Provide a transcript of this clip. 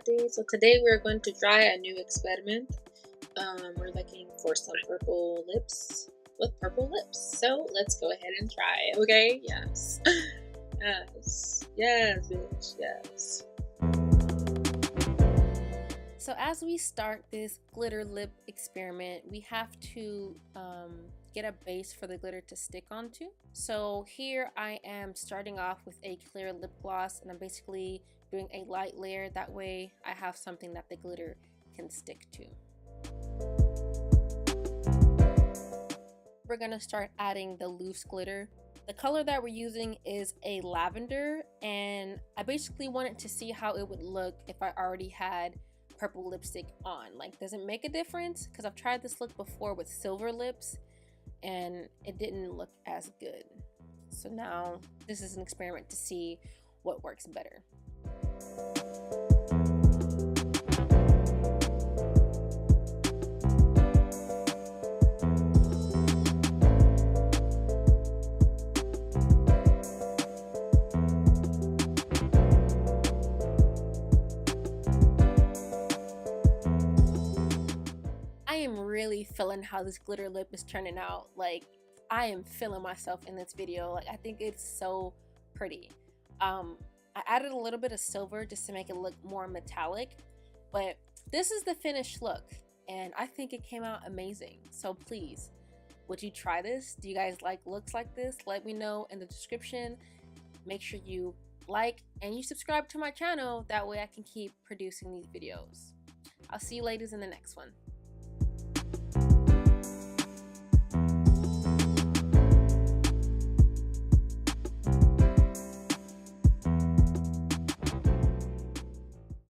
everybody. So today we're going to try a new experiment. We're looking for some purple lips with purple lips. So let's go ahead and try, okay? Yes. Yes, bitch, yes. So as we start this glitter lip experiment, we have to get a base for the glitter to stick onto. So here I am starting off with a clear lip gloss, and I'm basically doing a light layer. That way I have something that the glitter can stick to. We're gonna start adding the loose glitter. The color that we're using is a lavender, and I basically wanted to see how it would look if I already had purple lipstick on. Like, does it make a difference? Because I've tried this look before with silver lips and it didn't look as good. So now this is an experiment to see what works better. I am really feeling how this glitter lip is turning out. Like, I am feeling myself in this video. Like, I think it's so pretty. I added a little bit of silver just to make it look more metallic, but this is the finished look and I think it came out amazing. So please, would you try this? Do you guys like looks like this? Let me know in the description. Make sure you like and you subscribe to my channel. That way I can keep producing these videos. I'll see you ladies in the next one.